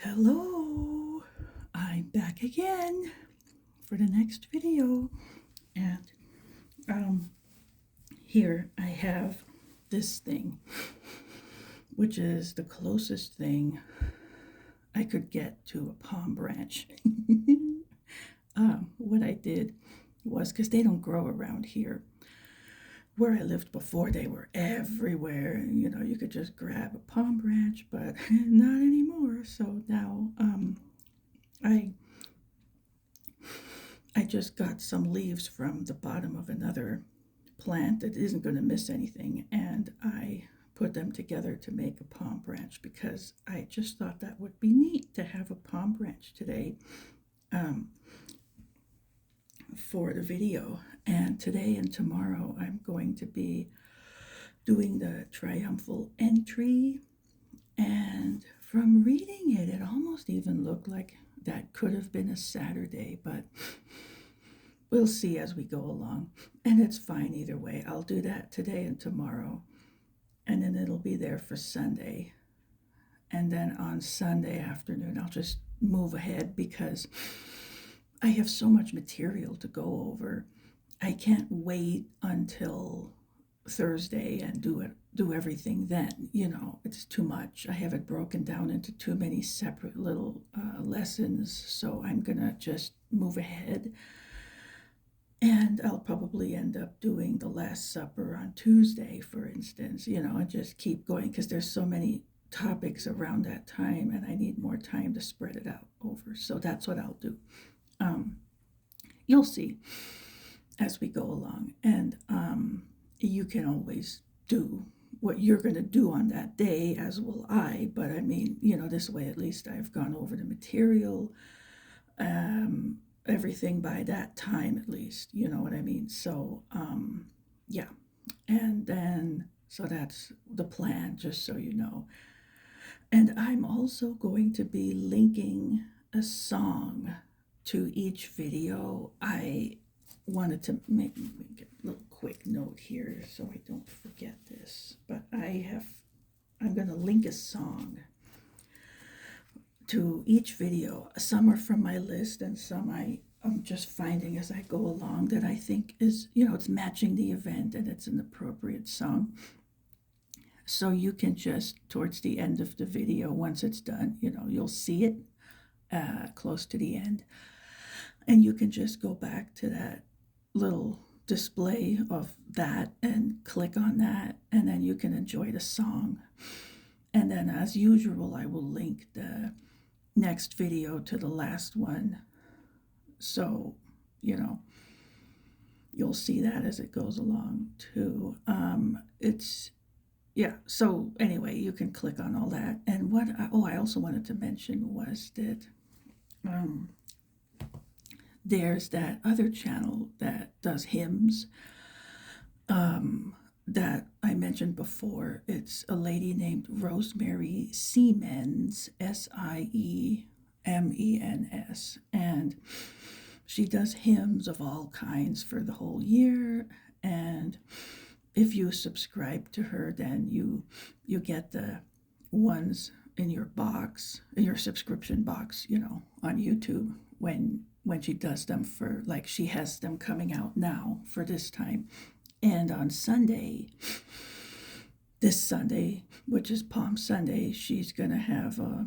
Hello, I'm back again for the next video, and um, here I have this thing, which is the closest thing I could get to a palm branch. What I did was because they don't grow around here. Where I lived before, they were everywhere. You could just grab a palm branch, but not anymore. So now I I just got some leaves from the bottom of another plant that isn't going to miss anything, and I put them together to make a palm branch because I just thought that would be neat to have a palm branch today um, for the video. And today and tomorrow, I'm going to be doing the triumphal entry. And from reading it, it almost even looked like that could have been a Saturday, but we'll see as we go along. And it's fine either way. I'll do that today and tomorrow, and then it'll be there for Sunday. And then on Sunday afternoon, I'll just move ahead because I have so much material to go over. I can't wait until Thursday and do everything then. It's too much. I have it broken down into too many separate little lessons, so I'm gonna just move ahead. And I'll probably end up doing the Last Supper on Tuesday, for instance, and just keep going because there's so many topics around that time and I need more time to spread it out over. So that's what I'll do. Um, you'll see as we go along. And you can always do what you're going to do on that day, as will I. But I mean, this way at least I've gone over the material. Everything by that time at least, you know what I mean? So yeah, and then so that's the plan, just so you know. And I'm also going to be linking a song to each video. I wanted to make a little quick note here so I don't forget this, but I'm going to link a song to each video. Some are from my list and some I'm just finding as I go along that I think is, it's matching the event and it's an appropriate song. So you can just, towards the end of the video, once it's done, you'll see it close to the end. And you can just go back to that little display of that and click on that, and then you can enjoy the song. And then, as usual, I will link the next video to the last one. So, you'll see that as it goes along too. Yeah, so anyway, you can click on all that. And I also wanted to mention was that there's that other channel that does hymns that I mentioned before. It's a lady named Rosemary Siemens, Siemens, and she does hymns of all kinds for the whole year. And if you subscribe to her, then you get the ones in your box, in your subscription box, on YouTube when she does them, for like she has them coming out now for this time. And on Sunday, this Sunday, which is Palm Sunday, she's going to have a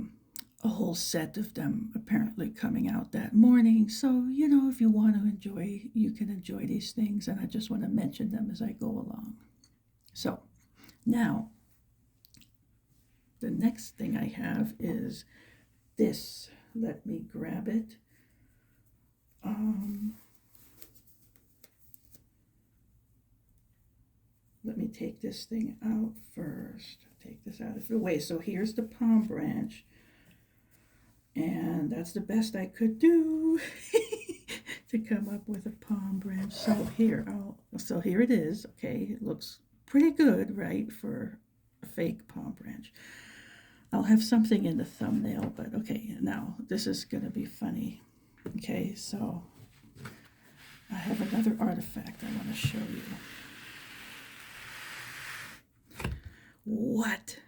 whole set of them apparently coming out that morning. So, if you want to enjoy, you can enjoy these things. And I just want to mention them as I go along. So now, the next thing I have is this. Let me grab it. Let me take this thing out first. Take this out of the way. So here's the palm branch. And that's the best I could do to come up with a palm branch. So here it is. Okay, it looks pretty good, right, for a fake palm branch. I'll have something in the thumbnail, but okay, now this is going to be funny. Okay, so I have another artifact I want to show you. What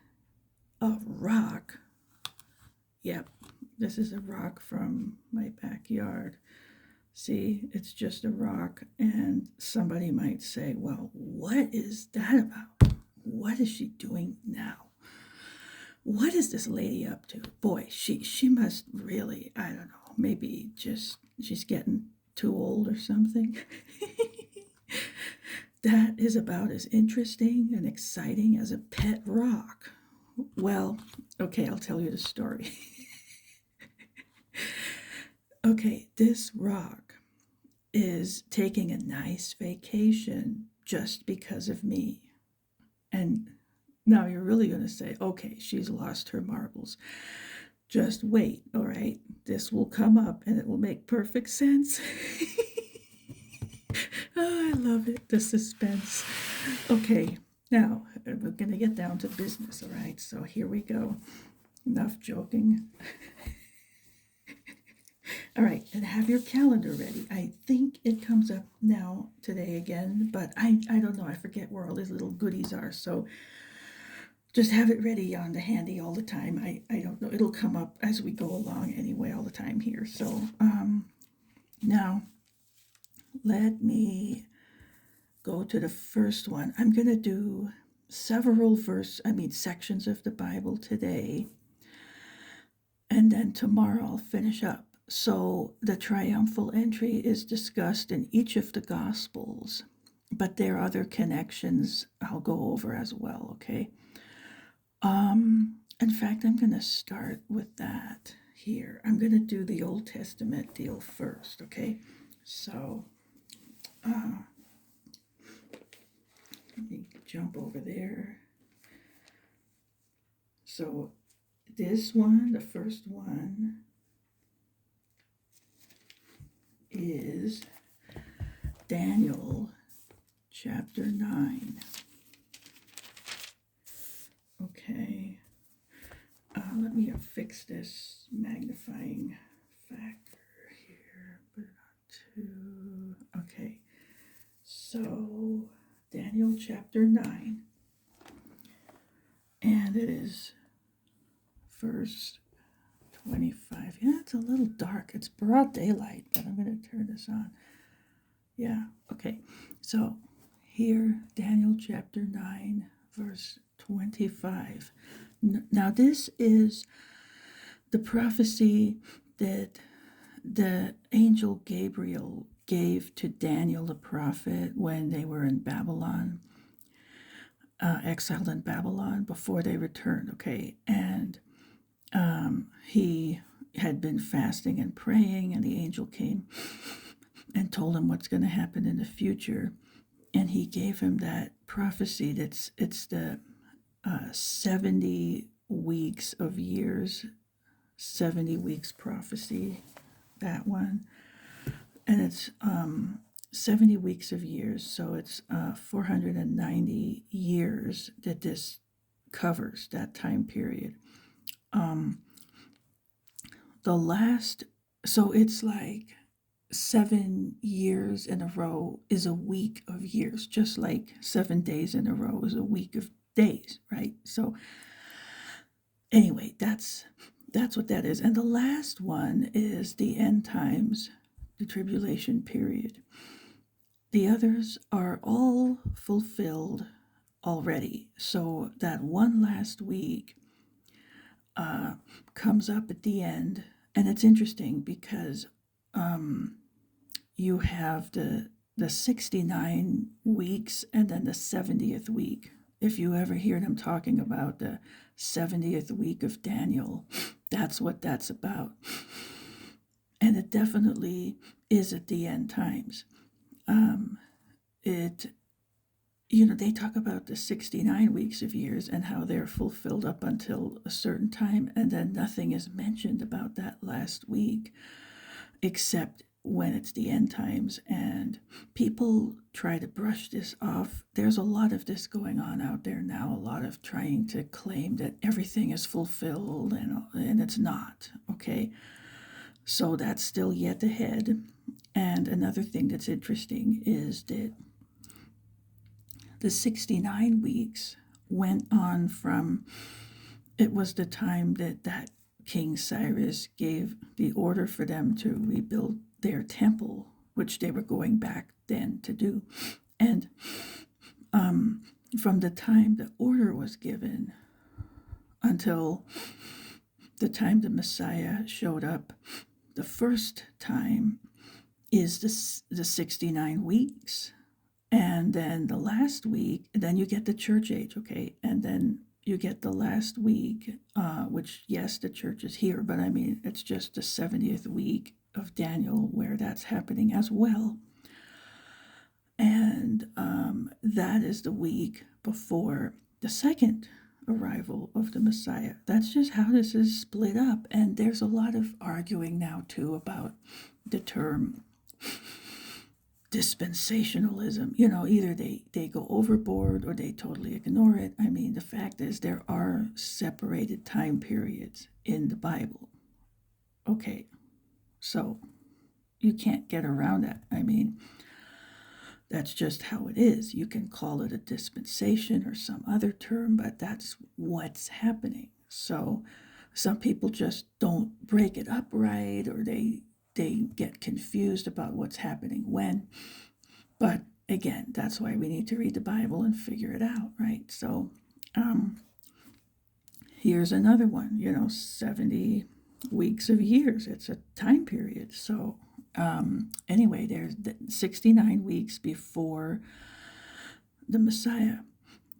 a rock. Yep, This is a rock from my backyard. See, it's just a rock, and somebody might say, well, what is that about? What is she doing now? What is this lady up to? Boy, she must really, I don't know, maybe just she's getting too old or something. That is about as interesting and exciting as a pet rock. Well, okay, I'll tell you the story. Okay, this rock is taking a nice vacation just because of me. And now you're really going to say, okay, she's lost her marbles. Just wait, all right? This will come up and it will make perfect sense. Oh, I love it, the suspense. Okay, now we're going to get down to business, all right? So here we go. Enough joking. All right, and have your calendar ready. I think it comes up now today again, but I don't know. I forget where all these little goodies are. So just have it ready on the handy all the time. I don't know. It'll come up as we go along anyway, all the time here. So now let me go to the first one. I'm going to do several sections of the Bible today. And then tomorrow I'll finish up. So the triumphal entry is discussed in each of the Gospels, but there are other connections I'll go over as well, okay? In fact, I'm going to start with that here. I'm going to do the Old Testament deal first, okay? So let me jump over there. So this one, the first one, is Daniel chapter 9. Okay. Let me fix this magnifying factor here. Put it on 2. Okay. So, Daniel chapter 9. And it is verse 25. Yeah, it's a little dark. It's broad daylight, but I'm going to turn this on. Yeah, okay. So, here, Daniel chapter 9, verse 25. Now, this is the prophecy that the angel Gabriel gave to Daniel the prophet when they were in Babylon, exiled in Babylon before they returned, okay? And he had been fasting and praying, and the angel came and told him what's going to happen in the future. And he gave him that prophecy it's the 70 weeks of years, 70 weeks prophecy, that one. And it's 70 weeks of years, so it's 490 years that this covers, that time period. So it's like 7 years in a row is a week of years, just like 7 days in a row is a week of days, right? So anyway, that's what that is. And the last one is the end times, the tribulation period. The others are all fulfilled already. So that one last week comes up at the end. And it's interesting because you have the 69 weeks and then the 70th week. If you ever hear them talking about the 70th week of Daniel, that's what that's about. And it definitely is at the end times. They talk about the 69 weeks of years and how they're fulfilled up until a certain time, and then nothing is mentioned about that last week except when it's the end times. And people try to brush this off. There's a lot of this going on out there now, a lot of trying to claim that everything is fulfilled, and it's not, okay? So that's still yet ahead. And another thing that's interesting is that the 69 weeks went on from, it was the time that King Cyrus gave the order for them to rebuild their temple, which they were going back then to do. And from the time the order was given until the time the Messiah showed up the first time is the 69 weeks. And then the last week, then you get the church age, okay? And then you get the last week, which, yes, the church is here, but I mean, it's just the 70th week of Daniel where that's happening as well. And that is the week before the second arrival of the Messiah. That's just how this is split up. And there's a lot of arguing now, too, about the term dispensationalism. Either they go overboard or they totally ignore it. I mean, the fact is there are separated time periods in the Bible. Okay, so you can't get around that. I mean, that's just how it is. You can call it a dispensation or some other term, but that's what's happening. So some people just don't break it up right, or they get confused about what's happening when. But again, that's why we need to read the Bible and figure it out, right? So here's another one, 70 weeks of years. It's a time period. So anyway, there's 69 weeks before the Messiah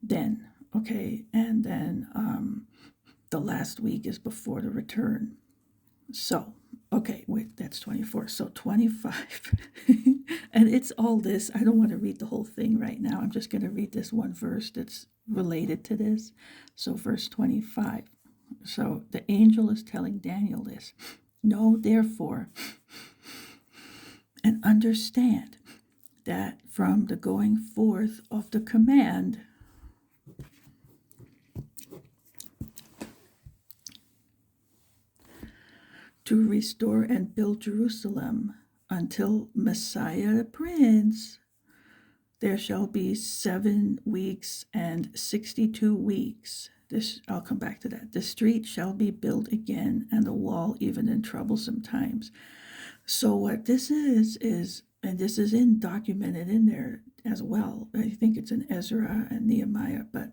then, okay? And then the last week is before the return. So, okay, wait, that's 24. So 25. And it's all this. I don't want to read the whole thing right now. I'm just going to read this one verse that's related to this. So verse 25. So the angel is telling Daniel this. Know therefore and understand that from the going forth of the command to restore and build Jerusalem until Messiah the Prince, there shall be 7 weeks and 62 weeks. I'll come back to that. The street shall be built again, and the wall even in troublesome times. So what this is, and this is documented in there as well. I think it's in Ezra and Nehemiah, but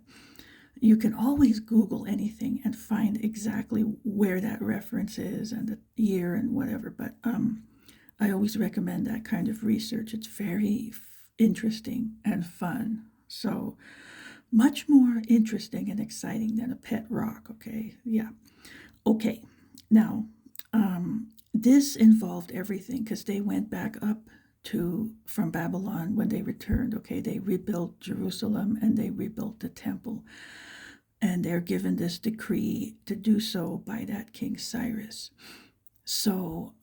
you can always Google anything and find exactly where that reference is and the year and whatever. But I always recommend that kind of research. It's very interesting and fun. So much more interesting and exciting than a pet rock, okay? Yeah. Okay. Now, this involved everything because they went back up from Babylon when they returned, okay? They rebuilt Jerusalem and they rebuilt the temple. And they're given this decree to do so by that King Cyrus. So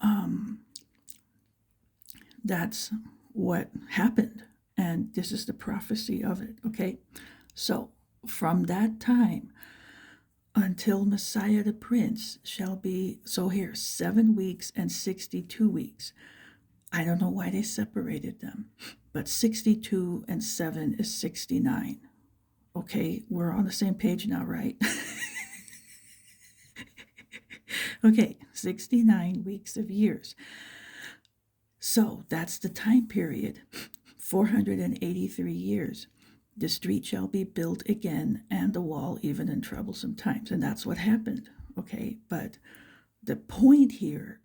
that's what happened. And this is the prophecy of it, okay? So from that time until Messiah the Prince shall be, so here, 7 weeks and 62 weeks. I don't know why they separated them, but 62 and 7 is 69. Okay, we're on the same page now, right? Okay, 69 weeks of years. So that's the time period, 483 years. The street shall be built again, and the wall even in troublesome times. And that's what happened, okay? But the point here,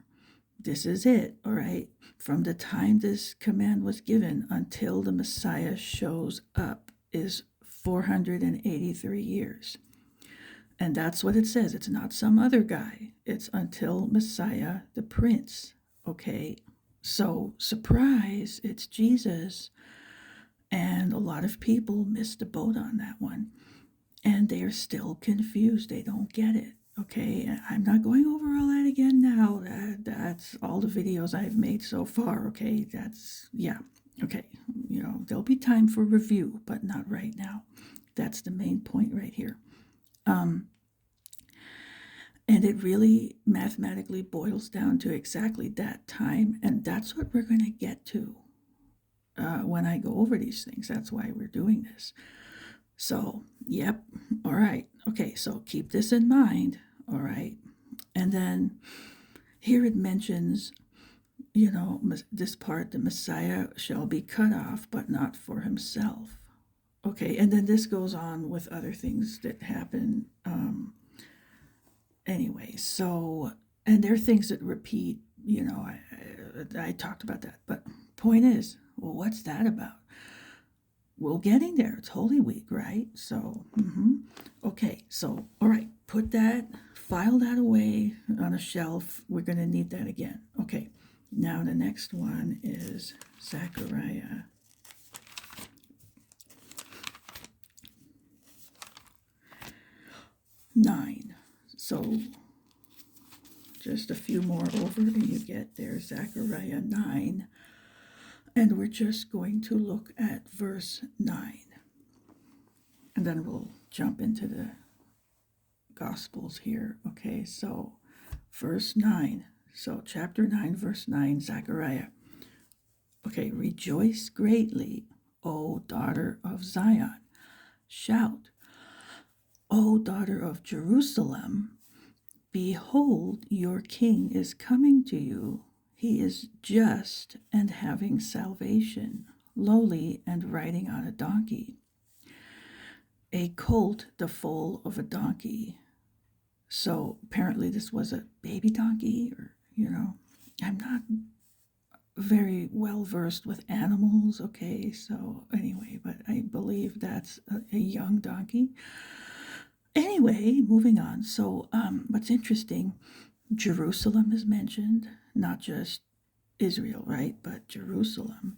this is it, all right? From the time this command was given until the Messiah shows up is 483 years. And that's what it says. It's not some other guy. It's until Messiah the Prince, okay? So, surprise, it's Jesus. And a lot of people missed the boat on that one. And they are still confused. They don't get it, okay? I'm not going over all that again now. That's all the videos I've made so far, okay? Yeah, okay. There'll be time for review, but not right now. That's the main point right here. And it really mathematically boils down to exactly that time, and that's what we're going to get to when I go over these things. That's why we're doing this. So, yep, all right. Okay, so keep this in mind, all right? And then here it mentions, this part, the Messiah shall be cut off, but not for himself. Okay, and then this goes on with other things that happen. Anyway, so, and there are things that repeat, I talked about that. But point is, well, what's that about? We're getting there. It's Holy Week, right? So, okay, so, all right, file that away on a shelf. We're going to need that again. Okay, now the next one is Zechariah 9. So just a few more over and you get there, Zechariah 9. And we're just going to look at verse 9. And then we'll jump into the Gospels here. Okay, so verse 9. So chapter 9, verse 9, Zechariah. Okay, rejoice greatly, O daughter of Zion. Shout, O daughter of Jerusalem. Behold, your king is coming to you. He is just and having salvation, lowly and riding on a donkey, a colt, the foal of a donkey. So apparently this was a baby donkey, or, I'm not very well versed with animals, okay? So anyway, but I believe that's a young donkey. Anyway, moving on. So, what's interesting, Jerusalem is mentioned, not just Israel, right? But Jerusalem.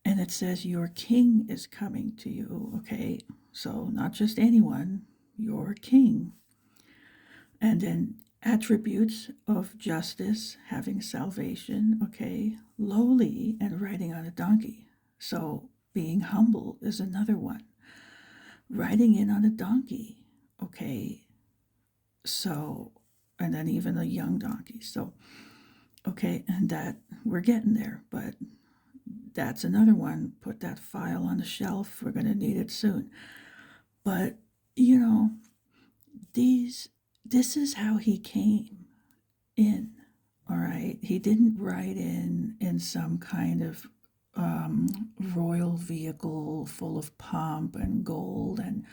And it says, your king is coming to you, okay? So, not just anyone, your king. And then attributes of justice, having salvation, okay? Lowly and riding on a donkey. So, being humble is another one. Riding in on a donkey, okay? So, and then even a young donkey. So, okay, and that we're getting there, but that's another one. Put that file on the shelf. We're going to need it soon. But, this is how he came in, all right? He didn't ride in some kind of royal vehicle full of pomp and gold and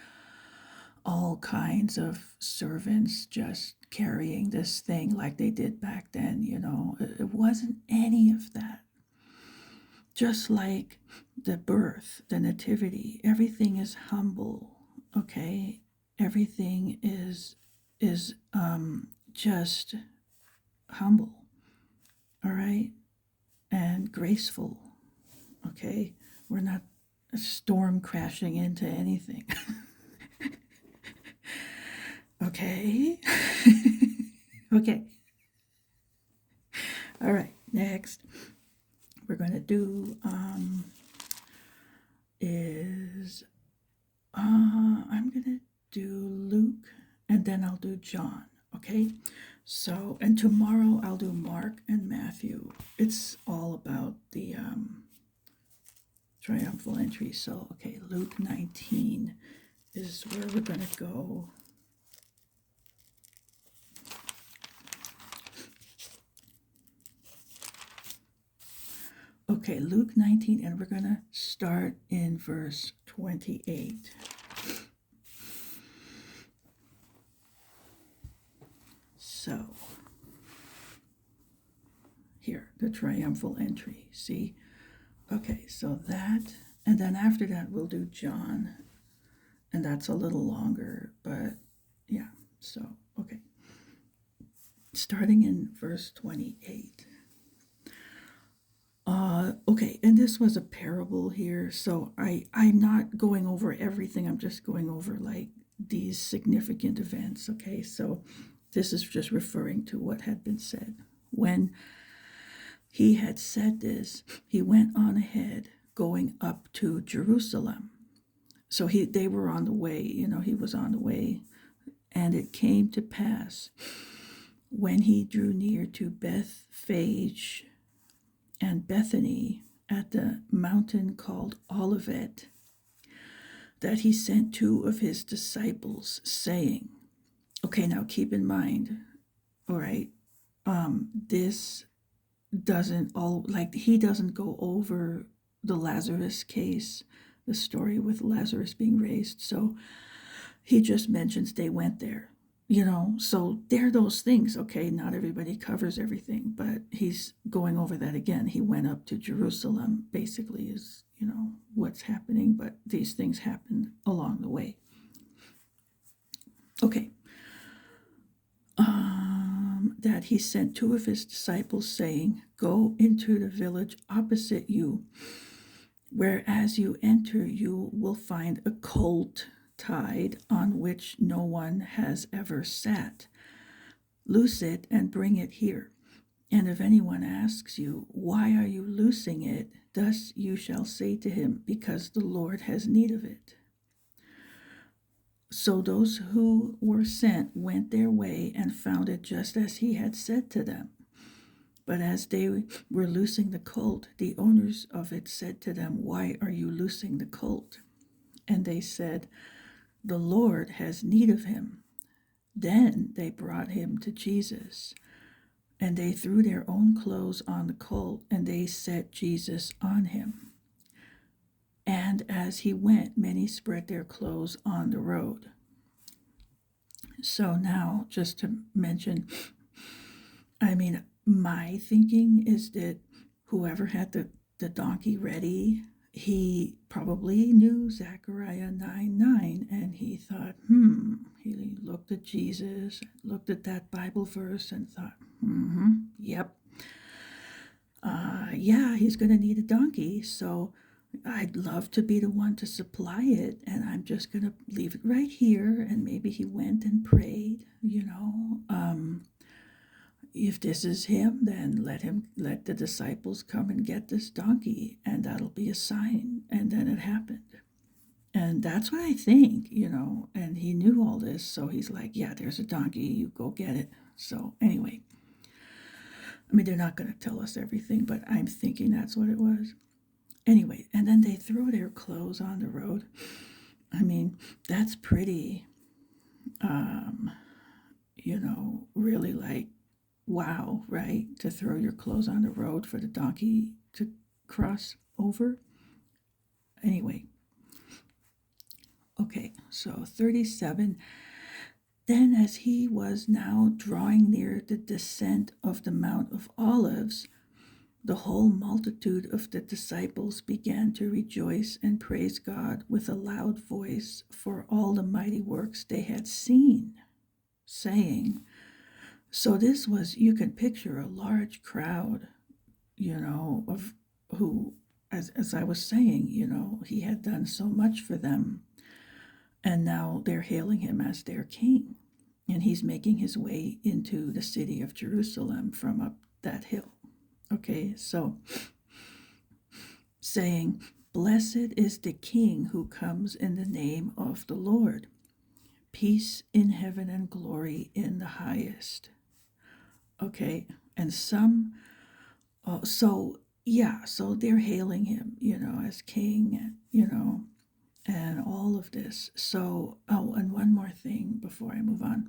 all kinds of servants just carrying this thing like they did back then, It wasn't any of that. Just like the birth, the nativity, everything is humble, okay? Everything is just humble, all right? And graceful, okay? We're not storm crashing into anything. Okay. Okay. All right. Next, we're going to do I'm going to do Luke, and then I'll do John. Okay. So, and tomorrow I'll do Mark and Matthew. It's all about the triumphal entry. So, okay, Luke 19 is where we're going to go. Okay, Luke 19, and we're going to start in verse 28. So, here, the triumphal entry. See? Okay, so that, and then after that, we'll do John, and that's a little longer, but yeah, so, okay. Starting in verse 28. Okay, and this was a parable here, so I'm not going over everything. I'm just going over like these significant events, okay? So this is just referring to what had been said. When he had said this, he went on ahead, going up to Jerusalem. So they were on the way, he was on the way. And it came to pass, when he drew near to Bethphage and Bethany at the mountain called Olivet, that he sent 2 of his disciples, saying, okay, now keep in mind, All right. This doesn't all like he doesn't go over the Lazarus case, the story with Lazarus being raised. So he just mentions they went there, So there are those things. Okay, not everybody covers everything, but he's going over that again. He went up to Jerusalem, basically, is, what's happening, but these things happened along the way. Okay. That he sent two of his disciples, saying, "Go into the village opposite you, where as you enter, you will find a colt tied on which no one has ever sat. Loose it and bring it here. And if anyone asks you, 'Why are you loosing it?' thus you shall say to him, 'Because the Lord has need of it.'" So those who were sent went their way and found it just as he had said to them. But as they were loosing the colt, the owners of it said to them, "Why are you loosing the colt?" And they said, "The Lord has need of him." Then they brought him to Jesus, and they threw their own clothes on the colt, and they set Jesus on him. And as he went, many spread their clothes on the road. So now, just to mention, my thinking is that whoever had the donkey ready, he probably knew Zechariah 9:9, and he thought, he looked at Jesus, looked at that Bible verse, and thought, yep, yeah, he's going to need a donkey, so I'd love to be the one to supply it, and I'm just going to leave it right here. And maybe he went and prayed, if this is him, then let the disciples come and get this donkey, and that'll be a sign. And then it happened. And that's what I think, and he knew all this, so he's like, yeah, there's a donkey, you go get it. So anyway, they're not going to tell us everything, but I'm thinking that's what it was. Anyway, and then they throw their clothes on the road. That's pretty, really like, wow, right? To throw your clothes on the road for the donkey to cross over. Anyway, okay, so 37. Then, as he was now drawing near the descent of the Mount of Olives, the whole multitude of the disciples began to rejoice and praise God with a loud voice for all the mighty works they had seen, saying, so this was, you can picture a large crowd, of who, as I was saying, he had done so much for them, and now they're hailing him as their king, and he's making his way into the city of Jerusalem from up that hill. Okay, so saying, "Blessed is the King who comes in the name of the Lord. Peace in heaven and glory in the highest." Okay, and so they're hailing him, as king, and all of this. So, and one more thing before I move on.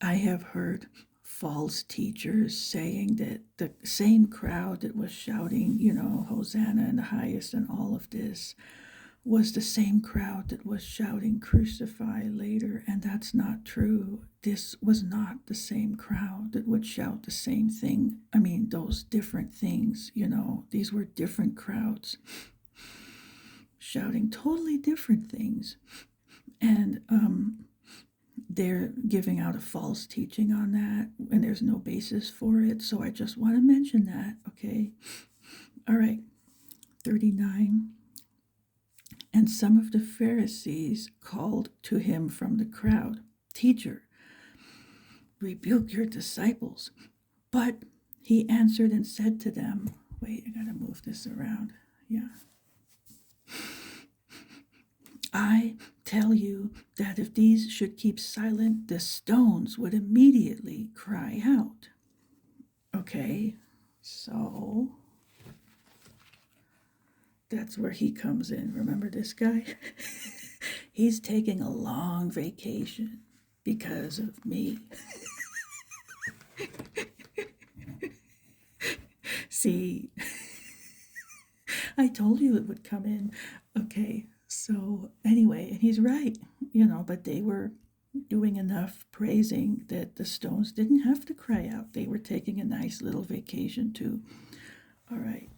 I have heard false teachers saying that the same crowd that was shouting, Hosanna in the highest and all of this was the same crowd that was shouting crucify later, and that's not true. This was not the same crowd that would shout the same thing. Those different things, these were different crowds shouting totally different things. And they're giving out a false teaching on that, and there's no basis for it. So I just want to mention that, okay? All right, 39. And some of the Pharisees called to him from the crowd, "Teacher, rebuke your disciples." But he answered and said to them, wait, I gotta move this around. Yeah. "I tell you that if these should keep silent, the stones would immediately cry out." Okay, so that's where he comes in. Remember this guy? He's taking a long vacation because of me. See, I told you it would come in. Okay, so anyway, and he's right, but they were doing enough praising that the stones didn't have to cry out. They were taking a nice little vacation too. All right.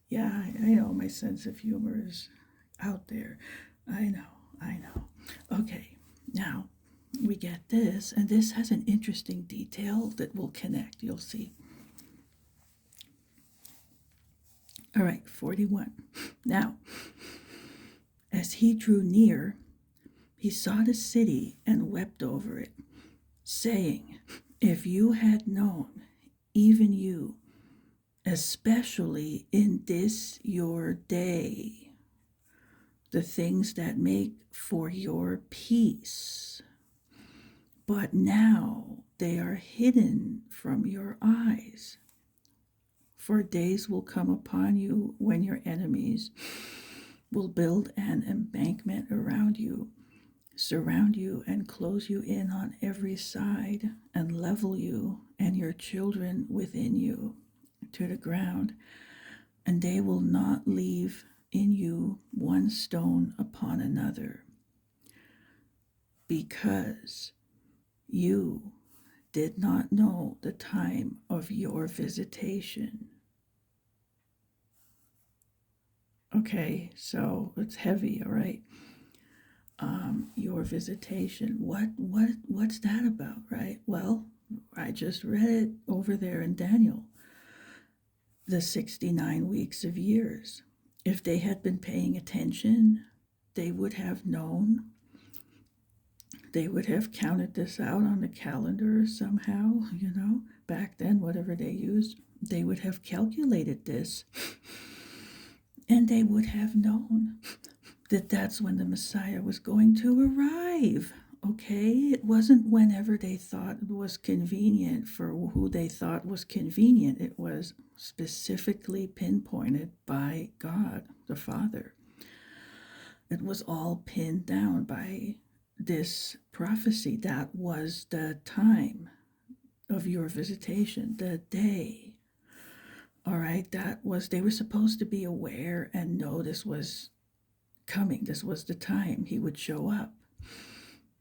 Yeah, I know my sense of humor is out there. I know, I know. Okay, now we get this, and this has an interesting detail that will connect. You'll see. All right, 41. Now, as he drew near, he saw the city and wept over it, saying, if you had known, even you, especially in this your day, the things that make for your peace, but now they are hidden from your eyes. For days will come upon you when your enemies will build an embankment around you, surround you, and close you in on every side, and level you and your children within you to the ground, and they will not leave in you one stone upon another, because you did not know the time of your visitation. Okay, so it's heavy, all right. Your visitation. What's that about, right? Well, I just read it over there in Daniel. The 69 weeks of years. If they had been paying attention, they would have known. They would have counted this out on the calendar somehow, back then, whatever they used. They would have calculated this, and they would have known that that's when the Messiah was going to arrive. Okay, it wasn't whenever they thought it was convenient for who they thought was convenient. It was specifically pinpointed by God the Father. It was all pinned down by this prophecy. That was the time of your visitation, the day. All right, they were supposed to be aware and know this was coming. This was the time he would show up.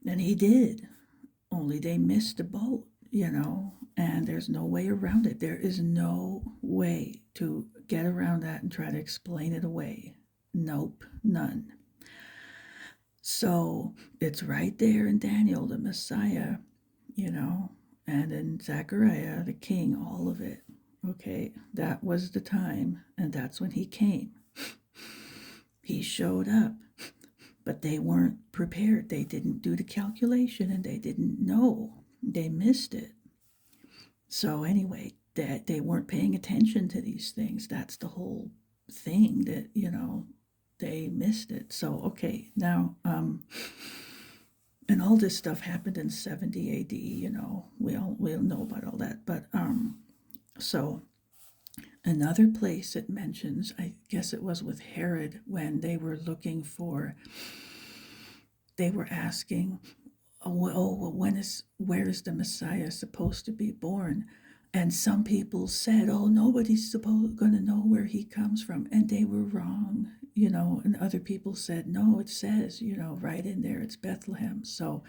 And he did. Only they missed the boat, and there's no way around it. There is no way to get around that and try to explain it away. Nope, none. So it's right there in Daniel, the Messiah, and in Zechariah, the king, all of it. Okay, that was the time, and that's when he came. He showed up, but they weren't prepared. They didn't do the calculation, and they didn't know. They missed it. So anyway, that they weren't paying attention to these things. That's the whole thing, that they missed it. So okay, now and all this stuff happened in 70 AD. We all know about all that. But so another place it mentions, I guess it was with Herod, when they were asking, where is the Messiah supposed to be born? And some people said, nobody's going to know where he comes from. And they were wrong, and other people said, no, it says, right in there, it's Bethlehem. So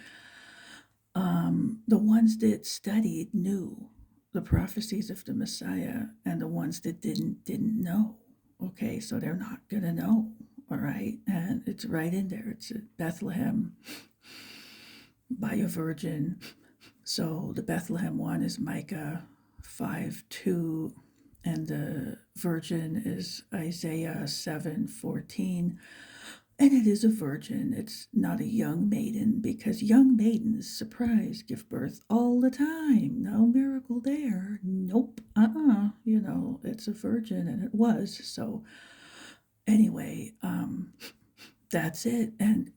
the ones that studied knew the prophecies of the Messiah, and the ones that didn't know. Okay, so they're not going to know, all right? And it's right in there. It's at Bethlehem by a virgin. So the Bethlehem one is Micah 5:2, and the virgin is Isaiah 7:14. And it is a virgin. It's not a young maiden, because young maidens, surprise, give birth all the time. No miracle there. Nope. It's a virgin, and it was. So anyway, that's it. And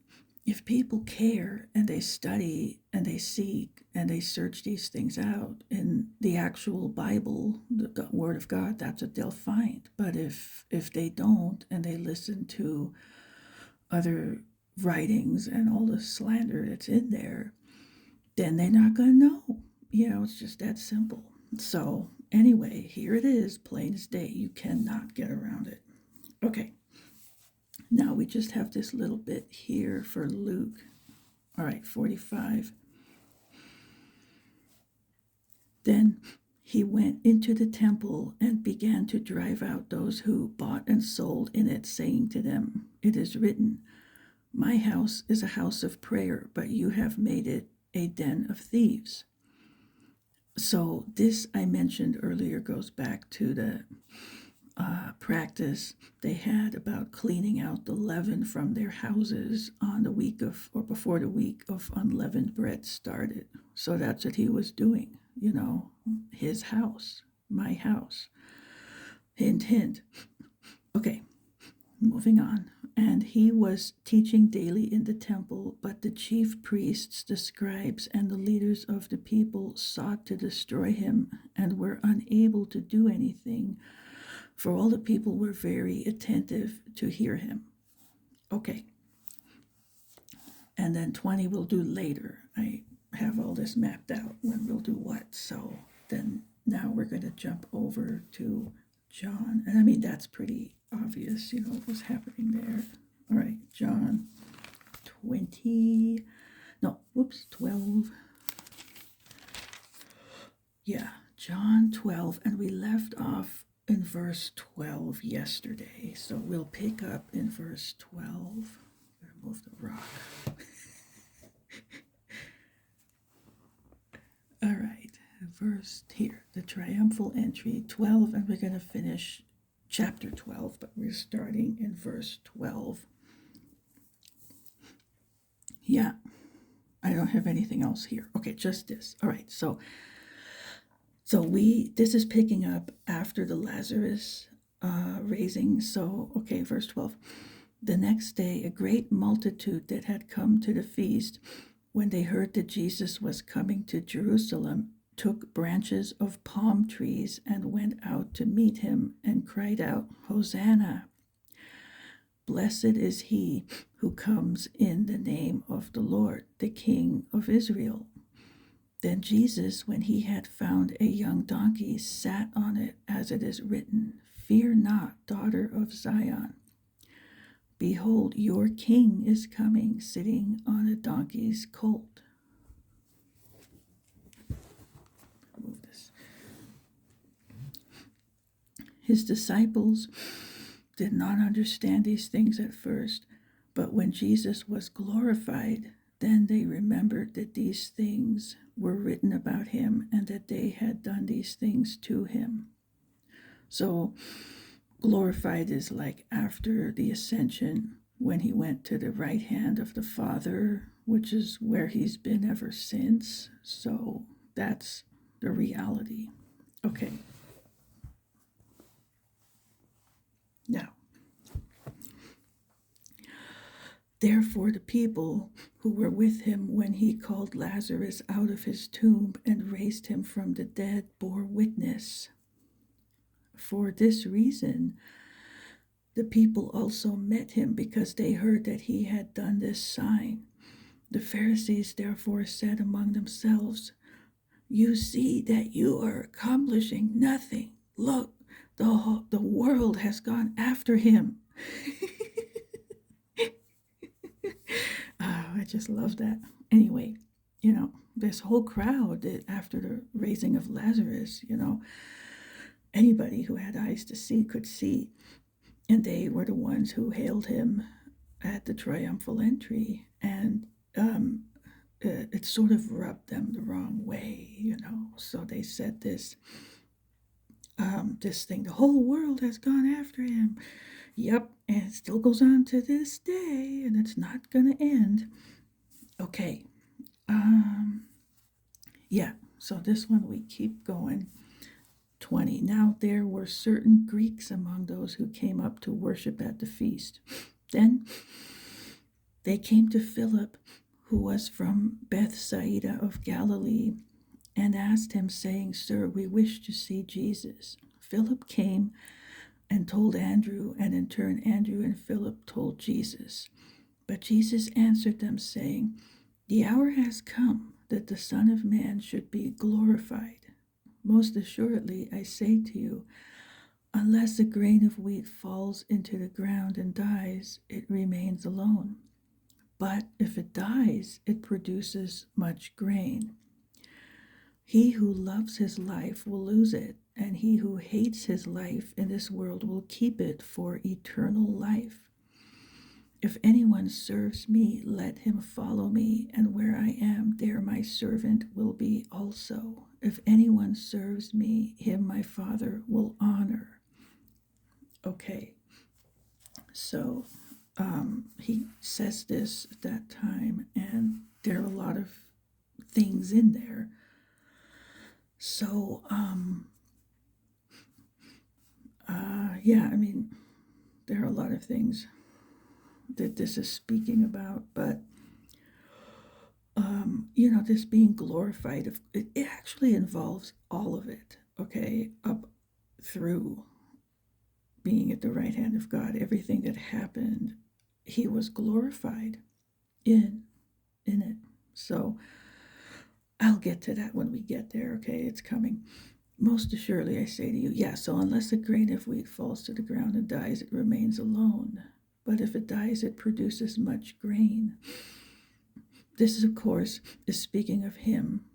if people care and they study and they seek and they search these things out in the actual Bible, the Word of God, that's what they'll find. But if they don't, and they listen to other writings and all the slander that's in there, then they're not going to know. It's just that simple. So, anyway, here it is, plain as day. You cannot get around it. Okay, now we just have this little bit here for Luke. All right, 45. Then he went into the temple and began to drive out those who bought and sold in it, saying to them, "It is written, my house is a house of prayer, but you have made it a den of thieves." So, this I mentioned earlier goes back to the practice they had about cleaning out the leaven from their houses on the week of, or before the week of unleavened bread started. So that's what he was doing, his house, my house. Hint, hint. Okay, moving on. And he was teaching daily in the temple, but the chief priests, the scribes, and the leaders of the people sought to destroy him and were unable to do anything, for all the people were very attentive to hear him. Okay. And then 20 we'll do later. I have all this mapped out when we'll do what. So then now we're going to jump over to John. And I mean, that's pretty obvious, what was happening there. All right, John 12. Yeah, John 12. And we left off in verse 12 yesterday. So we'll pick up in verse 12. Move the rock. All right, verse here, the triumphal entry, 12, and we're going to finish chapter 12, but we're starting in verse 12. Yeah, I don't have anything else here. Okay, just this. All right, so this is picking up after the Lazarus raising. So, okay, verse 12. The next day, a great multitude that had come to the feast, when they heard that Jesus was coming to Jerusalem, took branches of palm trees and went out to meet him and cried out, "Hosanna! Blessed is he who comes in the name of the Lord, the King of Israel." Then Jesus, when he had found a young donkey, sat on it, as it is written, "Fear not, daughter of Zion. Behold, your king is coming, sitting on a donkey's colt." Move this. His disciples did not understand these things at first, but when Jesus was glorified, then they remembered that these things were written about him and that they had done these things to him. So, glorified is like after the ascension, when he went to the right hand of the Father, which is where he's been ever since. So that's the reality. Okay. Now, therefore the people who were with him when he called Lazarus out of his tomb and raised him from the dead bore witness. For this reason, the people also met him, because they heard that he had done this sign. The Pharisees therefore said among themselves, "You see that you are accomplishing nothing. Look, the world has gone after him." I just love that. Anyway, this whole crowd, after the raising of Lazarus, anybody who had eyes to see could see. And they were the ones who hailed him at the triumphal entry. And it sort of rubbed them the wrong way, So they said this thing, the whole world has gone after him. Yep, and it still goes on to this day, and it's not going to end. Okay. Yeah, so this one we keep going. 20. Now there were certain Greeks among those who came up to worship at the feast. Then they came to Philip, who was from Bethsaida of Galilee, and asked him, saying, "Sir, we wish to see Jesus." Philip came and told Andrew, and in turn Andrew and Philip told Jesus. But Jesus answered them, saying, "The hour has come that the Son of Man should be glorified. Most assuredly, I say to you, unless a grain of wheat falls into the ground and dies, it remains alone. But if it dies, it produces much grain. He who loves his life will lose it, and he who hates his life in this world will keep it for eternal life. If anyone serves me, let him follow me, and where I am, there my servant will be also. If anyone serves me, him my Father will honor. Okay, so he says this at that time, and there are a lot of things in there. So, yeah, I mean, there are a lot of things that this is speaking about, but this being glorified, it actually involves all of it, okay, up through being at the right hand of God. Everything that happened, he was glorified in it. So I'll get to that when we get there, okay? It's coming. Most assuredly, I say to you, yeah, so unless a grain of wheat falls to the ground and dies, it remains alone. But if it dies, it produces much grain. This, of course, is speaking of him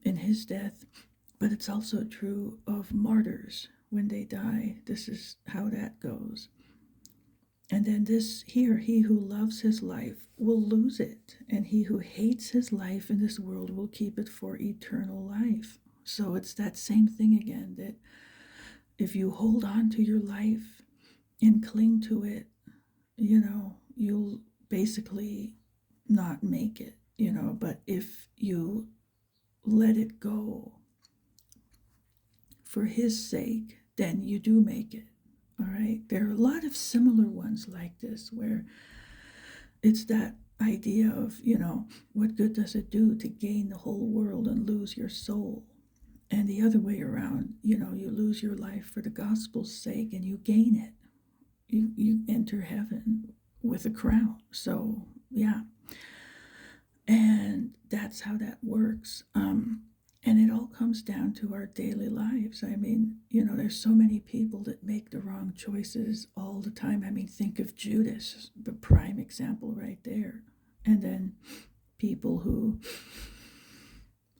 in his death, but it's also true of martyrs when they die. This is how that goes. And then this here, he who loves his life will lose it, and he who hates his life in this world will keep it for eternal life. So it's that same thing again, that if you hold on to your life and cling to it, you'll basically not make it, but if you let it go for his sake, then you do make it. All right. There are a lot of similar ones like this where it's that idea of, what good does it do to gain the whole world and lose your soul? And the other way around, you lose your life for the gospel's sake and you gain it. You enter heaven with a crown. So, yeah. And that's how that works. And it all comes down to our daily lives. I mean, there's so many people that make the wrong choices all the time. I mean, think of Judas, the prime example right there. And then people who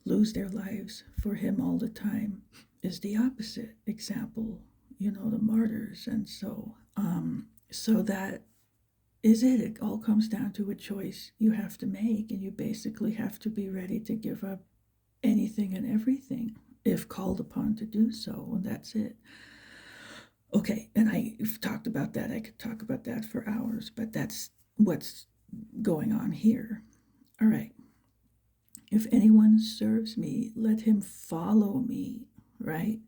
lose their lives for him all the time is the opposite example, the martyrs. And so that is it. It all comes down to a choice you have to make, and you basically have to be ready to give up anything and everything if called upon to do so, and that's it. Okay, and I've talked about that. I could talk about that for hours, but that's what's going on here. All right. If anyone serves me, let him follow me, right?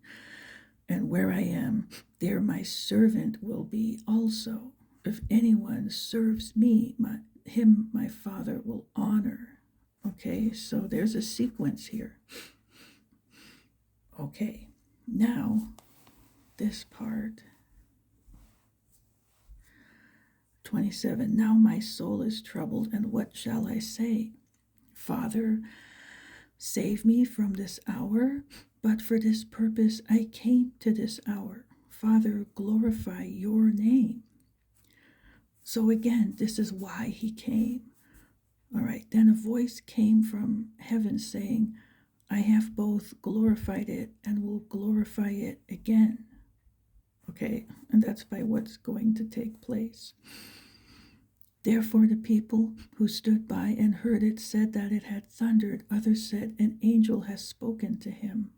And where I am, there my servant will be also. If anyone serves me, my Father will honor. Okay, so there's a sequence here. Okay, now this part. 27. Now my soul is troubled, and what shall I say? Father, save me from this hour, but for this purpose I came to this hour. Father, glorify your name. So again, this is why he came. All right, then a voice came from heaven saying, I have both glorified it and will glorify it again. Okay, and that's by what's going to take place. Therefore the people who stood by and heard it said that it had thundered. Others said, an angel has spoken to him.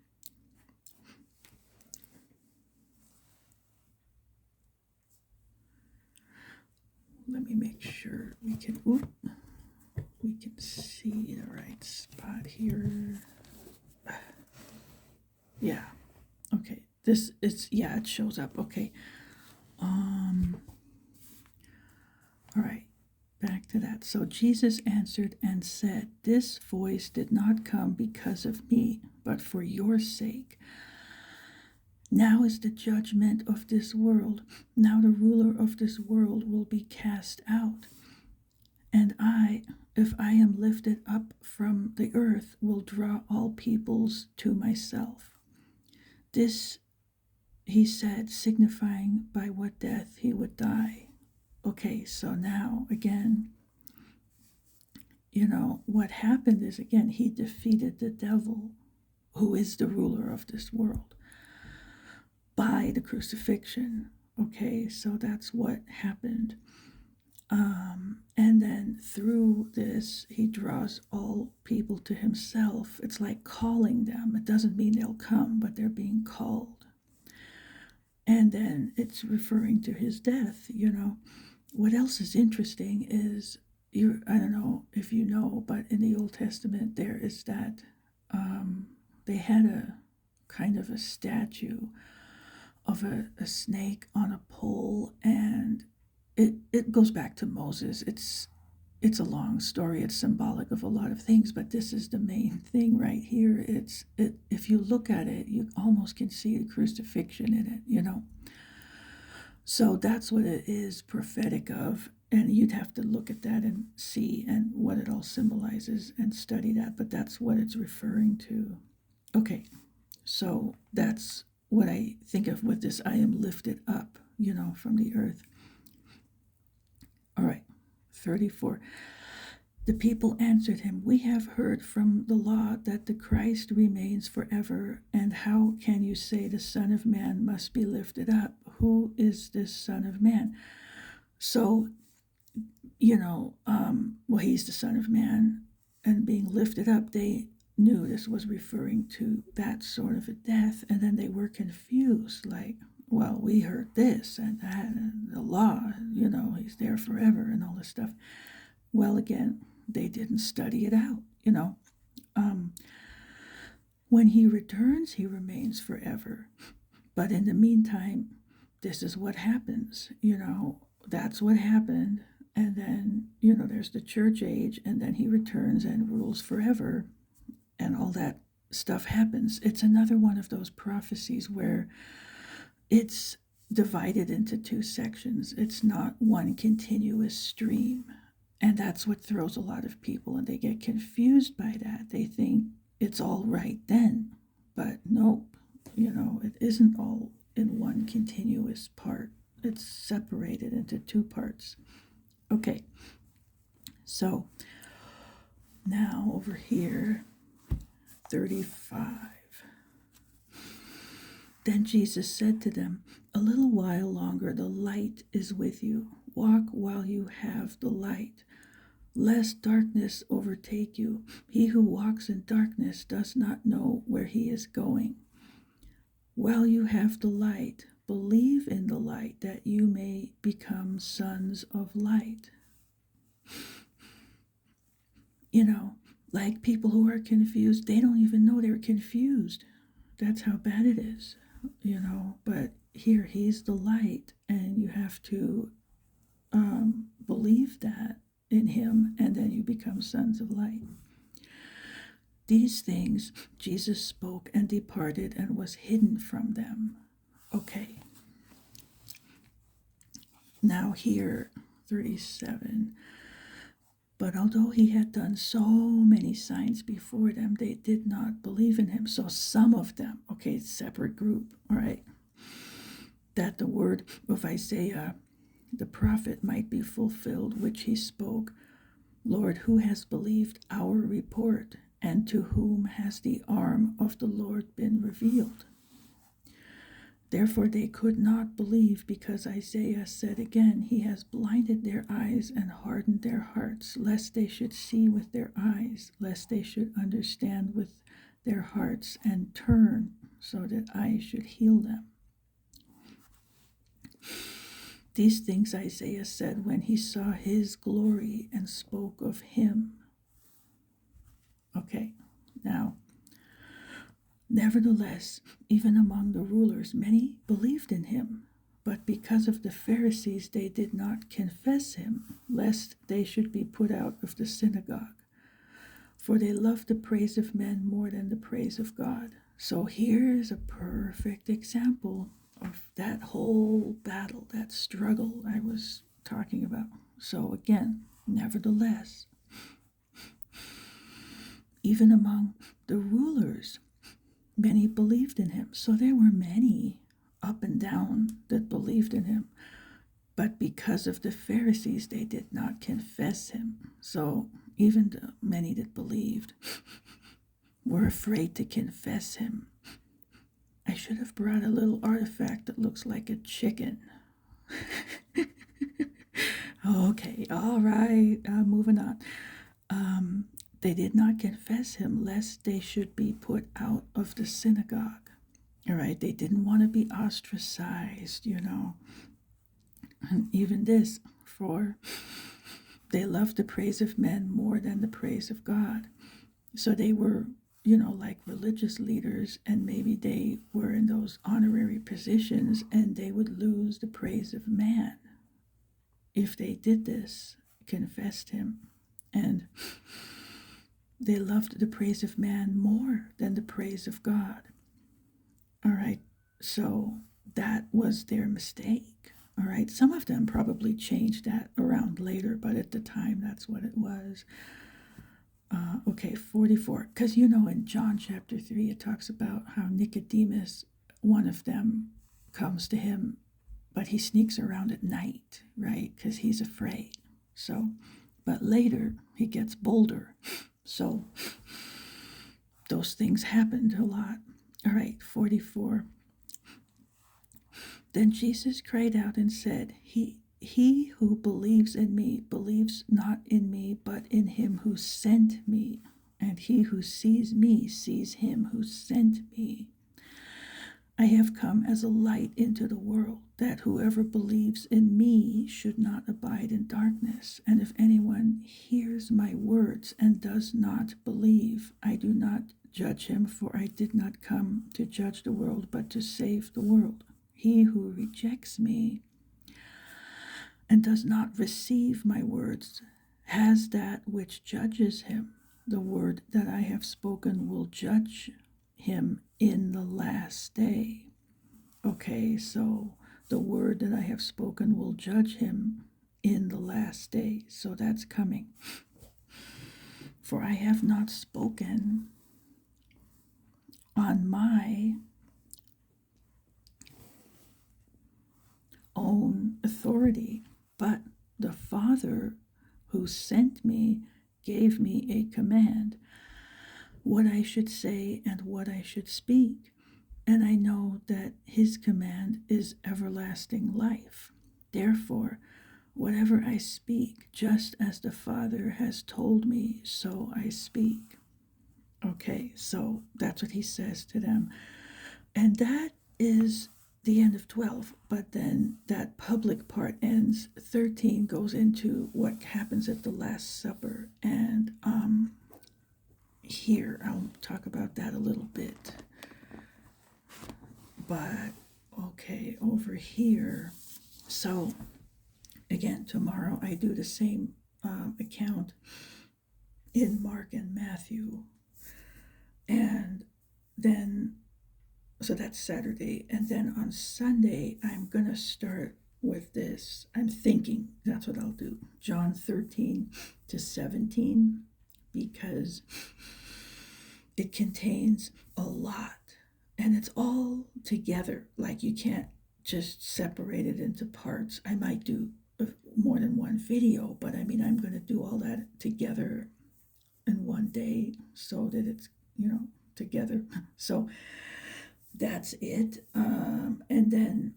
Let me make sure we can see the right spot here. Yeah. Okay. This is, yeah, it shows up. Okay. All right. Back to that. So Jesus answered and said, this voice did not come because of me, but for your sake. Now is the judgment of this world. Now the ruler of this world will be cast out. And I, if I am lifted up from the earth, will draw all peoples to myself. This, he said, signifying by what death he would die. Okay, so now, again, what happened is, again, he defeated the devil, who is the ruler of this world, by the crucifixion. Okay, so that's what happened. And then through this, he draws all people to himself. It's like calling them. It doesn't mean they'll come, but they're being called. And then it's referring to his death. What else is interesting is, I don't know if you know, but in the Old Testament, there is that they had a kind of a statue of a snake on a pole, and it goes back to Moses. It's a long story. It's symbolic of a lot of things, but this is the main thing right here. If you look at it, you almost can see the crucifixion in it. So that's what it is prophetic of, and you'd have to look at that and see and what it all symbolizes and study that, but that's what it's referring to. Okay, so that's what I think of with this I am lifted up, from the earth. All right, 34. The people answered him, "We have heard from the law that the Christ remains forever, and how can you say the Son of Man must be lifted up? Who is this Son of Man?" So, well, he's the Son of Man, and being lifted up, they knew this was referring to that sort of a death, and then they were confused, like, well, we heard this and that, and the law, he's there forever and all this stuff. Well, again, they didn't study it out, When he returns, he remains forever. But in the meantime, this is what happens, that's what happened. And then, there's the church age, and then he returns and rules forever, and all that stuff happens. It's another one of those prophecies where it's divided into two sections. It's not one continuous stream. And that's what throws a lot of people, and they get confused by that. They think it's all right then, but nope, it isn't all in one continuous part. It's separated into two parts. Okay, so now over here, 35. Then Jesus said to them, "A little while longer the light is with you. Walk while you have the light, lest darkness overtake you. He who walks in darkness does not know where he is going. While you have the light, believe in the light, that you may become sons of light." Like people who are confused, they don't even know they're confused. That's how bad it is, But here, he's the light, and you have to believe that in him, and then you become sons of light. These things Jesus spoke and departed and was hidden from them. Okay. Now here, 37. But although he had done so many signs before them, they did not believe in him. So some of them, okay, separate group, all right, that the word of Isaiah, the prophet, might be fulfilled, which he spoke, "Lord, who has believed our report, and to whom has the arm of the Lord been revealed?" Therefore they could not believe, because Isaiah said again, "He has blinded their eyes and hardened their hearts, lest they should see with their eyes, lest they should understand with their hearts, and turn, so that I should heal them." These things Isaiah said when he saw his glory and spoke of him. Okay, now, nevertheless, even among the rulers, many believed in him. But because of the Pharisees, they did not confess him, lest they should be put out of the synagogue. For they loved the praise of men more than the praise of God. So here's a perfect example of that whole battle, that struggle I was talking about. So again, nevertheless, even among the rulers, many believed in him. So there were many up and down that believed in him. But because of the Pharisees, they did not confess him. So even the many that believed were afraid to confess him. I should have brought a little artifact that looks like a chicken. Okay, all right, moving on. They did not confess him lest they should be put out of the synagogue. All right, they didn't want to be ostracized, And even this, for they loved the praise of men more than the praise of God. So they were, like religious leaders, and maybe they were in those honorary positions, and they would lose the praise of man if they did this, confessed him. And they loved the praise of man more than the praise of God. All right, so that was their mistake. All right, some of them probably changed that around later, but at the time, that's what it was. Okay, 44. Because in John chapter 3, it talks about how Nicodemus, one of them, comes to him, but he sneaks around at night, right? Because he's afraid. So, but later, he gets bolder. So, those things happened a lot. All right, 44. Then Jesus cried out and said, He who believes in me believes not in me, but in him who sent me. And he who sees me sees him who sent me. I have come as a light into the world, that whoever believes in me should not abide in darkness. And if anyone hears my words and does not believe, I do not judge him, for I did not come to judge the world, but to save the world. He who rejects me and does not receive my words has that which judges him. The word that I have spoken will judge him in the last day. Okay, so the word that I have spoken will judge him in the last day. So that's coming. For I have not spoken on my own authority, but the Father who sent me gave me a command, what I should say and what I should speak. And I know that his command is everlasting life. Therefore, whatever I speak, just as the Father has told me, so I speak. Okay, so that's what he says to them. And that is the end of 12, but then that public part ends. 13 goes into what happens at the Last Supper, and here I'll talk about that a little bit. But okay, over here, so again, tomorrow I do the same account in Mark and Matthew, and then so that's Saturday. And then on Sunday, I'm going to start with this. I'm thinking that's what I'll do. John 13 to 17, because it contains a lot. And it's all together. Like you can't just separate it into parts. I might do more than one video, but I'm going to do all that together in one day so that it's, together. So that's it. And then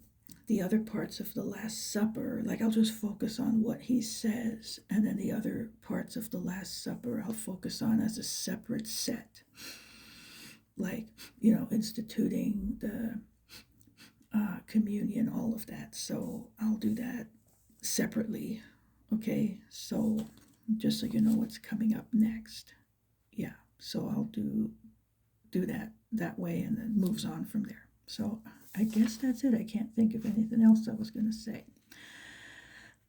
the other parts of the Last Supper, like I'll just focus on what he says, and then the other parts of the Last Supper I'll focus on as a separate set, like instituting the communion, all of that. So I'll do that separately. Okay, so just so you know what's coming up next. Yeah, so I'll do that way, and then moves on from there. So I guess that's it. I can't think of anything else I was going to say.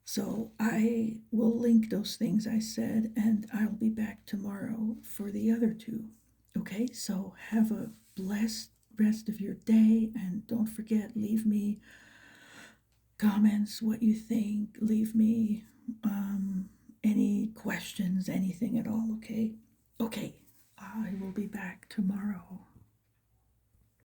So I will link those things I said, and I'll be back tomorrow for the other two. Okay, so have a blessed rest of your day, and don't forget, leave me comments, what you think, leave me any questions, anything at all. Okay, I will be back tomorrow.